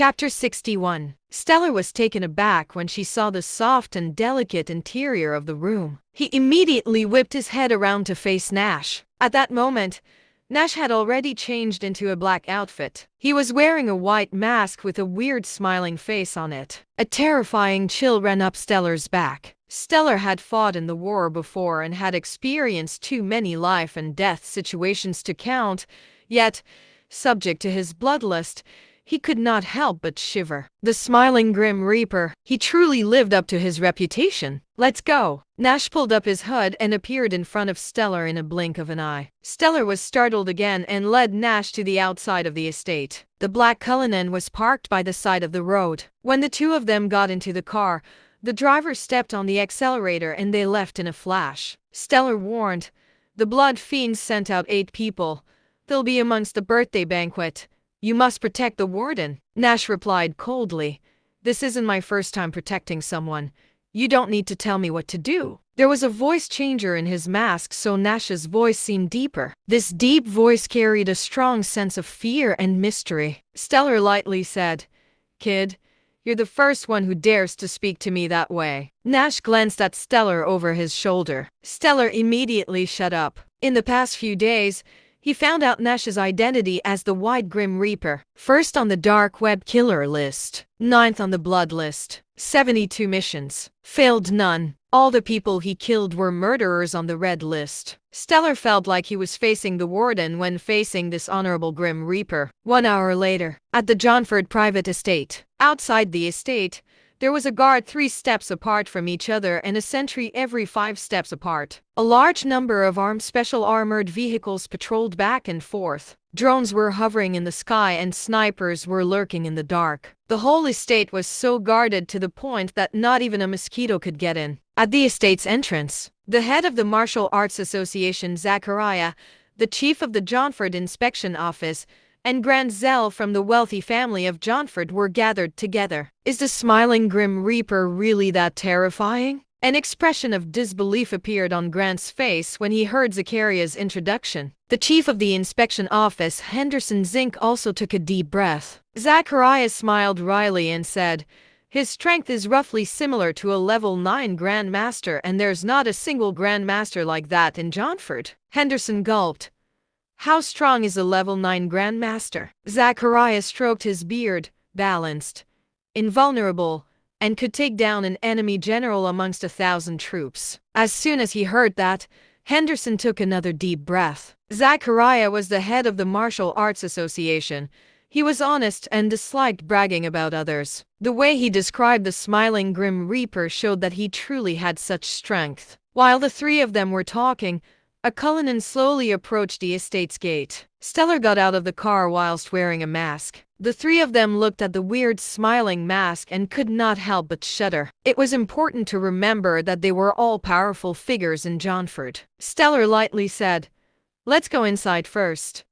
Chapter 61. Stellar was taken aback when she saw the soft and delicate interior of the room. He immediately whipped his head around to face Nash. At that moment, Nash had already changed into a black outfit. He was wearing a white mask with a weird smiling face on it. A terrifying chill ran up Stellar's back. Stellar had fought in the war before and had experienced too many life and death situations to count, yet, subject to his bloodlust, he could not help but shiver. The smiling Grim Reaper, he truly lived up to his reputation. Let's go. Nash pulled up his hood and appeared in front of Stellar in a blink of an eye. Stellar was startled again and led Nash to the outside of the estate. The black Cullinan was parked by the side of the road. When the two of them got into the car, the driver stepped on the accelerator and they left in a flash. Stellar warned, "The blood fiends sent out 8 people. They'll be amongst the birthday banquet. You must protect the warden." Nash replied coldly, "This isn't my first time protecting someone. You don't need to tell me what to do." There was a voice changer in his mask, so Nash's voice seemed deeper. This deep voice carried a strong sense of fear and mystery. Stellar lightly said, "Kid, you're the first one who dares to speak to me that way." Nash glanced at Stellar over his shoulder. Stellar immediately shut up. In the past few days, he found out Nash's identity as the White Grim Reaper, first on the dark web killer list, 9th on the blood list, 72 missions, failed none. All the people he killed were murderers on the red list. Stellar felt like he was facing the warden when facing this honorable Grim Reaper. 1 hour later, at the Johnford private estate. Outside the estate, there was a guard 3 steps apart from each other and a sentry every 5 steps apart. A large number of armed special armored vehicles patrolled back and forth. Drones were hovering in the sky and snipers were lurking in the dark. The whole estate was so guarded to the point that not even a mosquito could get in. At the estate's entrance, the head of the Martial Arts Association, Zachariah, the chief of the Johnford Inspection Office, and Grand Zell from the wealthy family of Johnford were gathered together. Is the smiling Grim Reaper really that terrifying? An expression of disbelief appeared on Grant's face when he heard Zachariah's introduction. The chief of the inspection office, Henderson Zink, also took a deep breath. Zachariah smiled wryly and said, "His strength is roughly similar to a level 9 Grandmaster, and there's not a single Grandmaster like that in Johnford." Henderson gulped. "How strong is a level 9 Grandmaster?" Zachariah stroked his beard, balanced, invulnerable, and could take down an enemy general amongst 1,000 troops. As soon as he heard that, Henderson took another deep breath. Zachariah was the head of the Martial Arts Association. He was honest and disliked bragging about others. The way he described the smiling Grim Reaper showed that he truly had such strength. While the 3 of them were talking, a Cullinan slowly approached the estate's gate. Stellar got out of the car whilst wearing a mask. The 3 of them looked at the weird smiling mask and could not help but shudder. It was important to remember that they were all powerful figures in Johnford. Stellar lightly said, "Let's go inside first."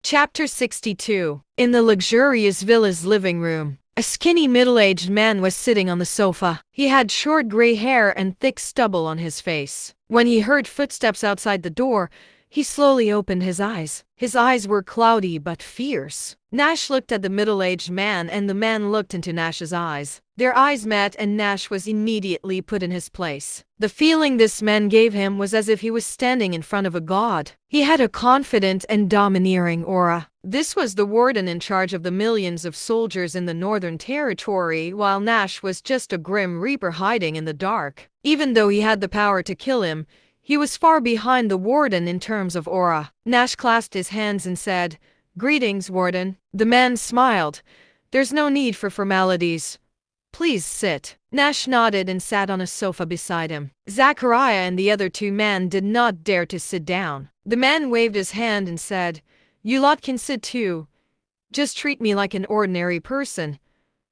Chapter 62. In the luxurious villa's living room, a skinny middle-aged man was sitting on the sofa. He had short gray hair and thick stubble on his face. When he heard footsteps outside the door, he slowly opened his eyes. His eyes were cloudy but fierce. Nash looked at the middle-aged man and the man looked into Nash's eyes. Their eyes met and Nash was immediately put in his place. The feeling this man gave him was as if he was standing in front of a god. He had a confident and domineering aura. This was the warden in charge of the millions of soldiers in the Northern Territory, while Nash was just a Grim Reaper hiding in the dark. Even though he had the power to kill him, he was far behind the warden in terms of aura. Nash clasped his hands and said, "Greetings, warden." The man smiled. "There's no need for formalities. Please sit." Nash nodded and sat on a sofa beside him. Zachariah and the other 2 men did not dare to sit down. The man waved his hand and said, "You lot can sit too. Just treat me like an ordinary person.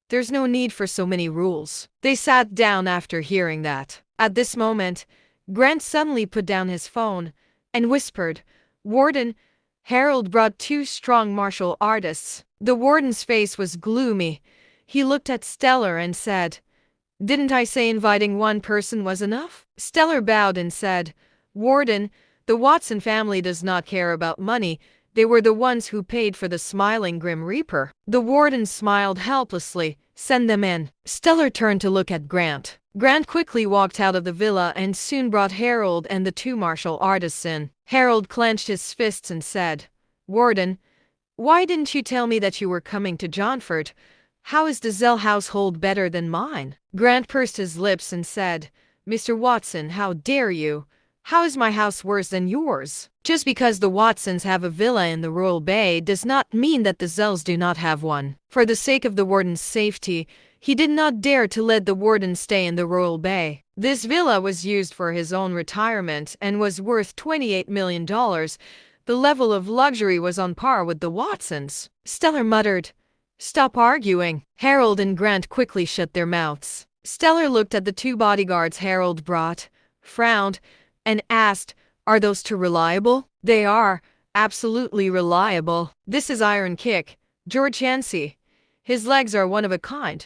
There's no need for so many rules." They sat down after hearing that. At this moment, Grant suddenly put down his phone and whispered, "Warden, Harold brought 2 strong martial artists." The warden's face was gloomy. He looked at Stellar and said, "Didn't I say inviting 1 person was enough?" Stellar bowed and said, "Warden, the Watson family does not care about money. They were the ones who paid for the smiling Grim Reaper. The warden smiled helplessly. Send them in. Stellar turned to look at Grant. Grant quickly walked out of the villa and soon brought Harold and the two martial artists in. Harold clenched his fists and said, "Warden, why didn't you tell me that you were coming to Johnford? How is the Zell household better than mine?" Grant pursed his lips and said, "Mr. Watson, how dare you? How is my house worse than yours? Just because the Watsons have a villa in the Royal Bay does not mean that the Zells do not have one." For the sake of the warden's safety, he did not dare to let the warden stay in the Royal Bay. This villa was used for his own retirement and was worth $28 million. The level of luxury was on par with the Watsons. Stellar muttered, "Stop arguing." Harold and Grant quickly shut their mouths. Stellar looked at the two bodyguards Harold brought, frowned, and asked, "Are those two reliable?" "They are, absolutely reliable. This is Iron Kick, George Yancey. His legs are one of a kind.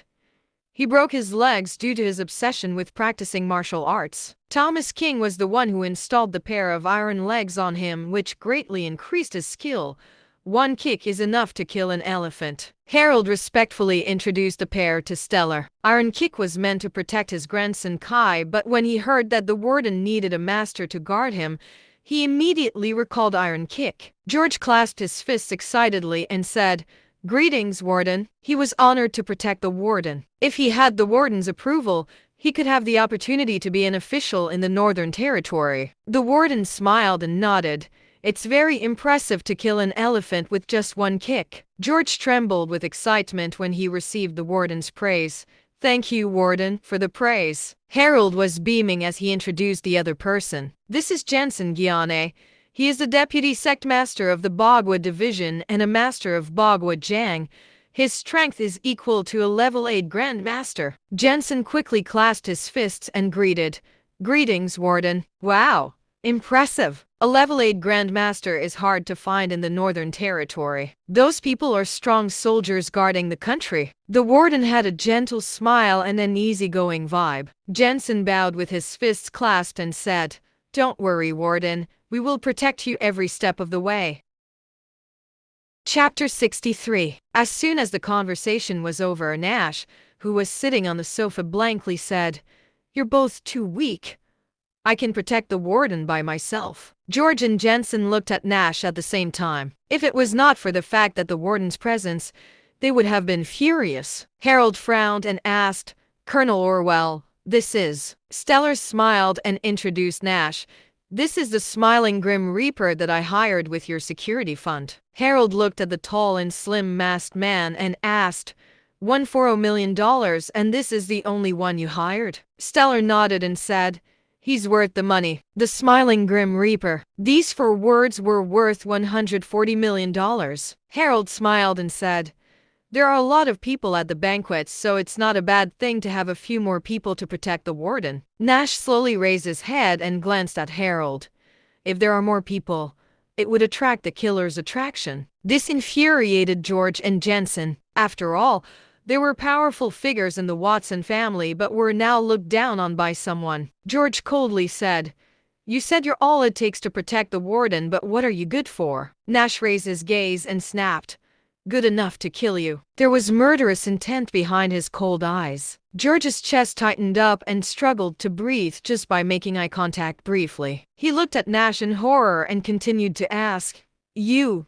He broke his legs due to his obsession with practicing martial arts. Thomas King was the one who installed the pair of iron legs on him, which greatly increased his skill. One kick is enough to kill an elephant." Harold respectfully introduced the pair to Stellar. Iron Kick was meant to protect his grandson Kai, but when he heard that the warden needed a master to guard him, he immediately recalled Iron Kick. George clasped his fists excitedly and said, "Greetings, Warden." He was honored to protect the warden. If he had the warden's approval, he could have the opportunity to be an official in the Northern Territory. The warden smiled and nodded. "It's very impressive to kill an elephant with just one kick." George trembled with excitement when he received the warden's praise. "Thank you, Warden, for the praise." Harold was beaming as he introduced the other person. "This is Jensen Guiane. He is the deputy sectmaster of the Bogwood Division and a master of Bogwood Jang. His strength is equal to a level 8 Grandmaster." Jensen quickly clasped his fists and greeted, "Greetings, Warden." "Wow, impressive. A level 8 Grandmaster is hard to find in the Northern Territory. Those people are strong soldiers guarding the country." The warden had a gentle smile and an easygoing vibe. Jensen bowed with his fists clasped and said, "Don't worry, Warden. We will protect you every step of the way." Chapter 63. As soon as the conversation was over, Nash, who was sitting on the sofa blankly said, "You're both too weak. I can protect the warden by myself." George and Jensen looked at Nash at the same time. If it was not for the fact that the warden's presence, they would have been furious. Harold frowned and asked, "Colonel Orwell, this is..." Stellar smiled and introduced Nash. "This is the smiling Grim Reaper that I hired with your security fund." Harold looked at the tall and slim masked man and asked, $140 million, and this is the only one you hired?" Stellar nodded and said, "He's worth the money." The smiling Grim Reaper. These 4 words were worth $140 million. Harold smiled and said, "There are a lot of people at the banquet, so it's not a bad thing to have a few more people to protect the warden." Nash slowly raised his head and glanced at Harold. If there are more people, it would attract the killer's attraction. This infuriated George and Jensen. After all, they were powerful figures in the Watson family but were now looked down on by someone. George coldly said, "You said you're all it takes to protect the warden, but what are you good for?" Nash raised his gaze and snapped, "Good enough to kill you." There was murderous intent behind his cold eyes. George's chest tightened up and struggled to breathe just by making eye contact briefly. He looked at Nash in horror and continued to ask, "You?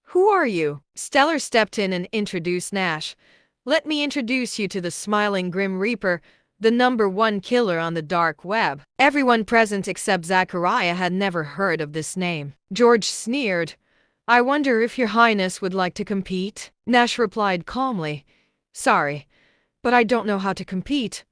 Who are you?" Stellar stepped in and introduced Nash. "Let me introduce you to the smiling Grim Reaper, the #1 killer on the dark web." Everyone present except Zachariah had never heard of this name. George sneered, "I wonder if your highness would like to compete?" Nash replied calmly, "Sorry, but I don't know how to compete.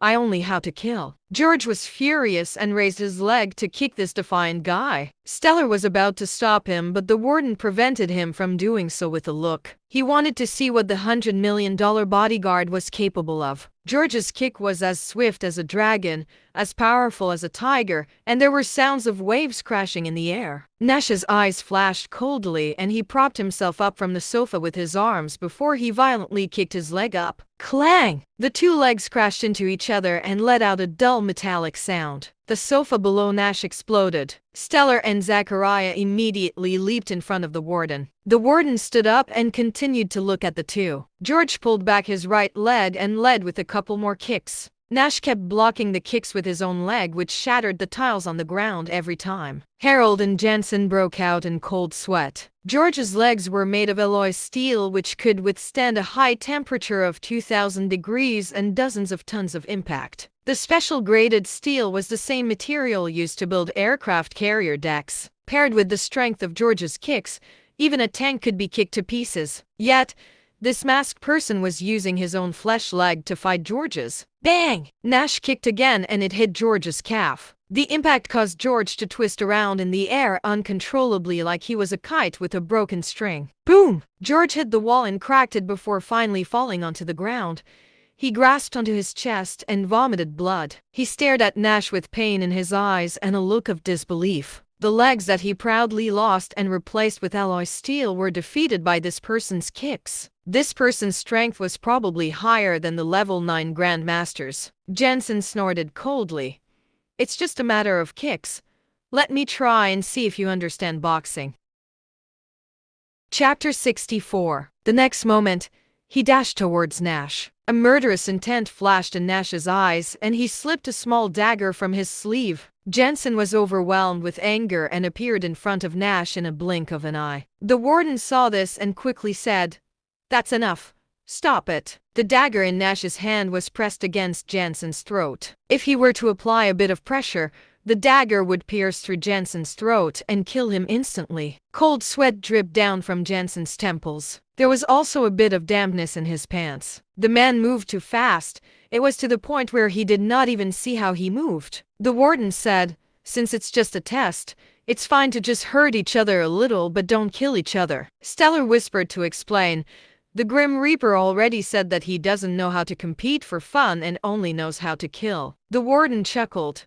I only how to kill." George was furious and raised his leg to kick this defiant guy. Stellar was about to stop him, but the warden prevented him from doing so with a look. He wanted to see what the $100 million bodyguard was capable of. George's kick was as swift as a dragon, as powerful as a tiger, and there were sounds of waves crashing in the air. Nash's eyes flashed coldly, and he propped himself up from the sofa with his arms before he violently kicked his leg up. Clang! The 2 legs crashed into each other and let out a dull dull metallic sound. The sofa below Nash exploded. Stellar and Zachariah immediately leaped in front of the warden. The warden stood up and continued to look at the two. George pulled back his right leg and led with a couple more kicks. Nash kept blocking the kicks with his own leg, which shattered the tiles on the ground every time. Harold and Jensen broke out in cold sweat. George's legs were made of alloy steel, which could withstand a high temperature of 2,000 degrees and dozens of tons of impact. The special graded steel was the same material used to build aircraft carrier decks. Paired with the strength of George's kicks, even a tank could be kicked to pieces. Yet, this masked person was using his own flesh leg to fight George's. Bang! Nash kicked again and it hit George's calf. The impact caused George to twist around in the air uncontrollably like he was a kite with a broken string. Boom! George hit the wall and cracked it before finally falling onto the ground. He grasped onto his chest and vomited blood. He stared at Nash with pain in his eyes and a look of disbelief. The legs that he proudly lost and replaced with alloy steel were defeated by this person's kicks. This person's strength was probably higher than the level 9 Grandmasters. Jensen snorted coldly. It's just a matter of kicks. Let me try and see if you understand boxing. Chapter 64. The next moment, he dashed towards Nash. A murderous intent flashed in Nash's eyes, and he slipped a small dagger from his sleeve. Jensen was overwhelmed with anger and appeared in front of Nash in a blink of an eye. The warden saw this and quickly said, "That's enough. Stop it." The dagger in Nash's hand was pressed against Jensen's throat. If he were to apply a bit of pressure, the dagger would pierce through Jensen's throat and kill him instantly. Cold sweat dripped down from Jensen's temples. There was also a bit of dampness in his pants. The man moved too fast. It was to the point where he did not even see how he moved. The warden said, "Since it's just a test, it's fine to just hurt each other a little, but don't kill each other." Stellar whispered to explain, "The Grim Reaper already said that he doesn't know how to compete for fun and only knows how to kill." The warden chuckled.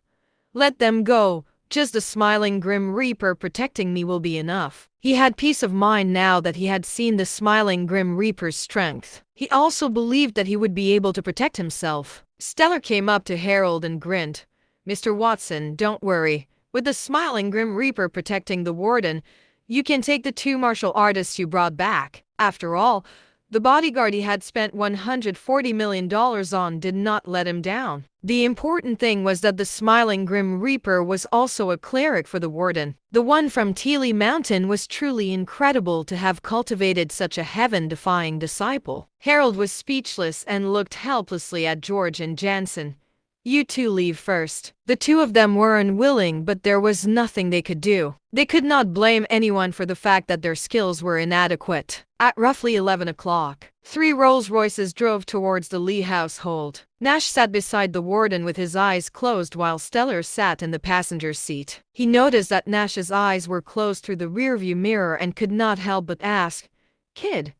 "Let them go. Just the smiling Grim Reaper protecting me will be enough." He had peace of mind now that he had seen the smiling Grim Reaper's strength. He also believed that he would be able to protect himself. Stellar came up to Harold and grinned. "Mr. Watson, don't worry. With the smiling Grim Reaper protecting the warden, you can take the two martial artists you brought back. After all, the bodyguard he had spent $140 million on did not let him down." The important thing was that the smiling Grim Reaper was also a cleric for the warden. The one from Teely Mountain was truly incredible to have cultivated such a heaven-defying disciple. Harold was speechless and looked helplessly at George and Jensen. "You two leave first." The two of them were unwilling, but there was nothing they could do. They could not blame anyone for the fact that their skills were inadequate. At roughly 11 o'clock, 3 Rolls-Royces drove towards the Lee household. Nash sat beside the warden with his eyes closed while Stellar sat in the passenger seat. He noticed that Nash's eyes were closed through the rearview mirror and could not help but ask, "Kid,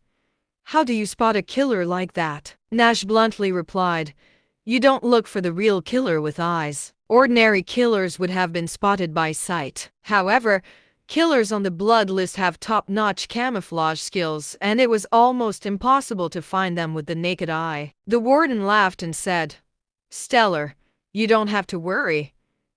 how do you spot a killer like that?" Nash bluntly replied, "You don't look for the real killer with eyes. Ordinary killers would have been spotted by sight. However, killers on the blood list have top-notch camouflage skills, and it was almost impossible to find them with the naked eye." The warden laughed and said, "Stellar, you don't have to worry.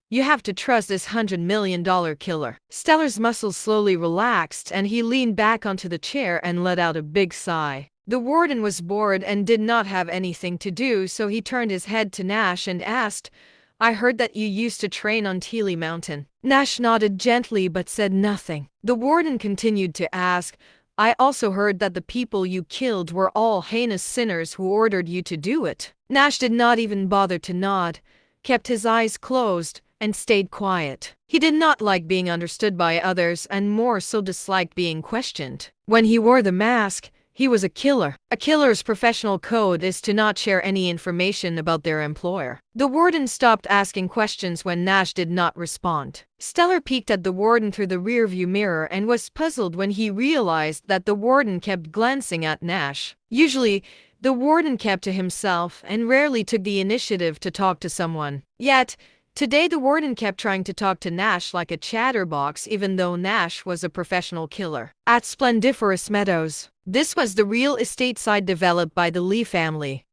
You have to trust this $100 million killer." Stellar's muscles slowly relaxed and he leaned back onto the chair and let out a big sigh. The warden was bored and did not have anything to do, so he turned his head to Nash and asked, "I heard that you used to train on Teely Mountain." Nash nodded gently but said nothing. The warden continued to ask, "I also heard that the people you killed were all heinous sinners who ordered you to do it." Nash did not even bother to nod, kept his eyes closed, and stayed quiet. He did not like being understood by others and more so disliked being questioned. When he wore the mask, he was a killer. A killer's professional code is to not share any information about their employer. The warden stopped asking questions when Nash did not respond. Stellar peeked at the warden through the rearview mirror and was puzzled when he realized that the warden kept glancing at Nash. Usually, the warden kept to himself and rarely took the initiative to talk to someone. Yet, today the warden kept trying to talk to Nash like a chatterbox even though Nash was a professional killer. At Splendiferous Meadows. This was the real estate site developed by the Lee family.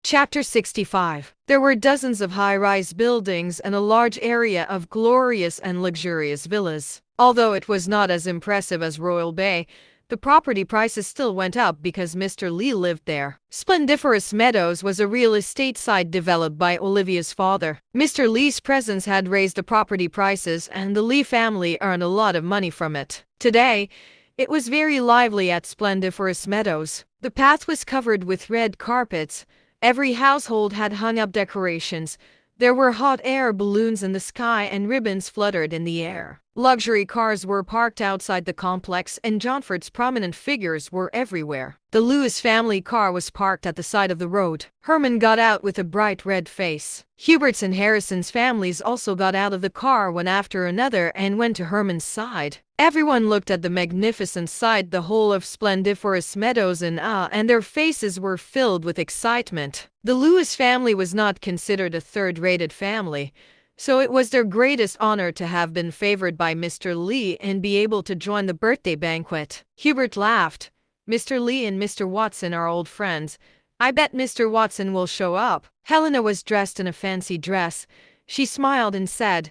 Chapter 65. There were dozens of high-rise buildings and a large area of glorious and luxurious villas. Although it was not as impressive as Royal Bay, the property prices still went up because Mr. Lee lived there. Splendiferous Meadows was a real estate site developed by Olivia's father. Mr. Lee's presence had raised the property prices, and the Lee family earned a lot of money from it. Today, it was very lively at Splendiferous Meadows. The path was covered with red carpets. Every household had hung up decorations. There were hot air balloons in the sky and ribbons fluttered in the air. Luxury cars were parked outside the complex, and Johnford's prominent figures were everywhere. The Lewis family car was parked at the side of the road. Herman got out with a bright red face. Hubert's and Harrison's families also got out of the car one after another and went to Herman's side. Everyone looked at the magnificent sight, the whole of Splendiferous Meadows, in awe, and their faces were filled with excitement. The Lewis family was not considered a third-rated family, so it was their greatest honor to have been favored by Mr. Lee and be able to join the birthday banquet. Hubert laughed. "Mr. Lee and Mr. Watson are old friends. I bet Mr. Watson will show up." Helena was dressed in a fancy dress. She smiled and said,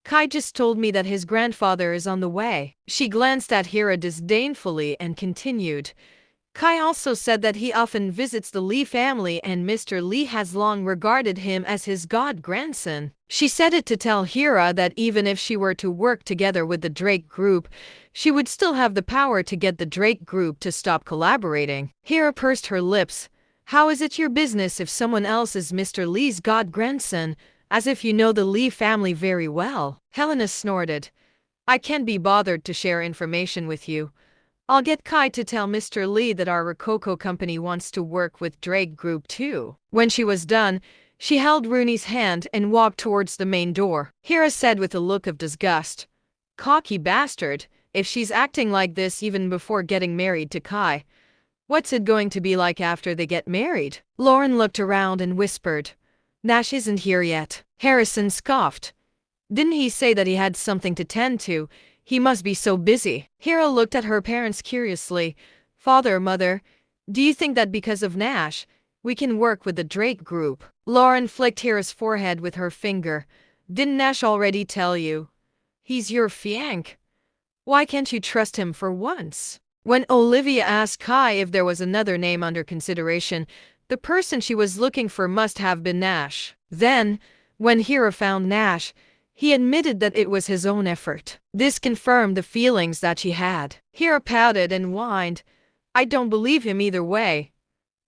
"Kai just told me that his grandfather is on the way." She glanced at Hira disdainfully and continued, "Kai also said that he often visits the Lee family and Mr. Lee has long regarded him as his god-grandson." She said it to tell Hira that even if she were to work together with the Drake Group, she would still have the power to get the Drake Group to stop collaborating. Hira pursed her lips. "How is it your business if someone else is Mr. Lee's god-grandson? As if you know the Lee family very well." Helena snorted. "I can't be bothered to share information with you. I'll get Kai to tell Mr. Lee that our Rococo company wants to work with Drake Group too." When she was done, she held Rooney's hand and walked towards the main door. Hira said with a look of disgust, "Cocky bastard, if she's acting like this even before getting married to Kai, what's it going to be like after they get married?" Lauren looked around and whispered, "Nash isn't here yet." Harrison scoffed. "Didn't he say that he had something to tend to? He must be so busy." Hira looked at her parents curiously. "Father, Mother, do you think that because of Nash, we can work with the Drake Group?" Lauren flicked Hira's forehead with her finger. "Didn't Nash already tell you? He's your fiancé. Why can't you trust him for once?" When Olivia asked Kai if there was another name under consideration, the person she was looking for must have been Nash. Then, when Hira found Nash, he admitted that it was his own effort. This confirmed the feelings that she had. Hira pouted and whined, "I don't believe him either way.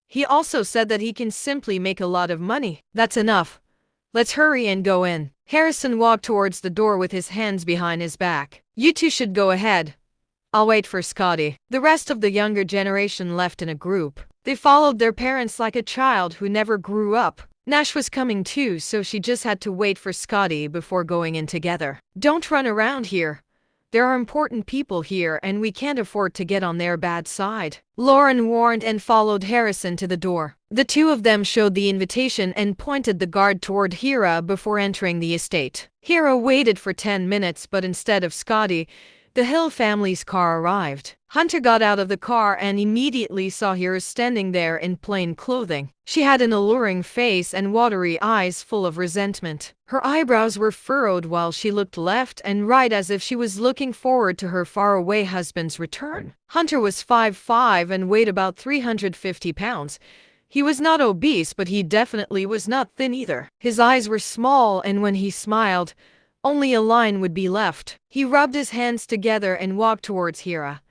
He also said that he can simply make a lot of money." "That's enough. Let's hurry and go in." Harrison walked towards the door with his hands behind his back. "You two should go ahead. I'll wait for Scotty." The rest of the younger generation left in a group. They followed their parents like a child who never grew up. Nash was coming too, so she just had to wait for Scotty before going in together. "Don't run around here. There are important people here and we can't afford to get on their bad side," Lauren warned and followed Harrison to the door. The two of them showed the invitation and pointed the guard toward Hira before entering the estate. Hira waited for 10 minutes, but instead of Scotty, the Hill family's car arrived. Hunter got out of the car and immediately saw Hira standing there in plain clothing. She had an alluring face and watery eyes full of resentment. Her eyebrows were furrowed while she looked left and right as if she was looking forward to her faraway husband's return. Hunter was 5'5" and weighed about 350 pounds. He was not obese, but he definitely was not thin either. His eyes were small, and when he smiled, only a line would be left. He rubbed his hands together and walked towards Hira.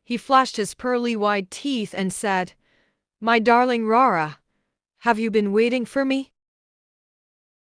He flashed his pearly white teeth and said, "My darling Rara, have you been waiting for me?"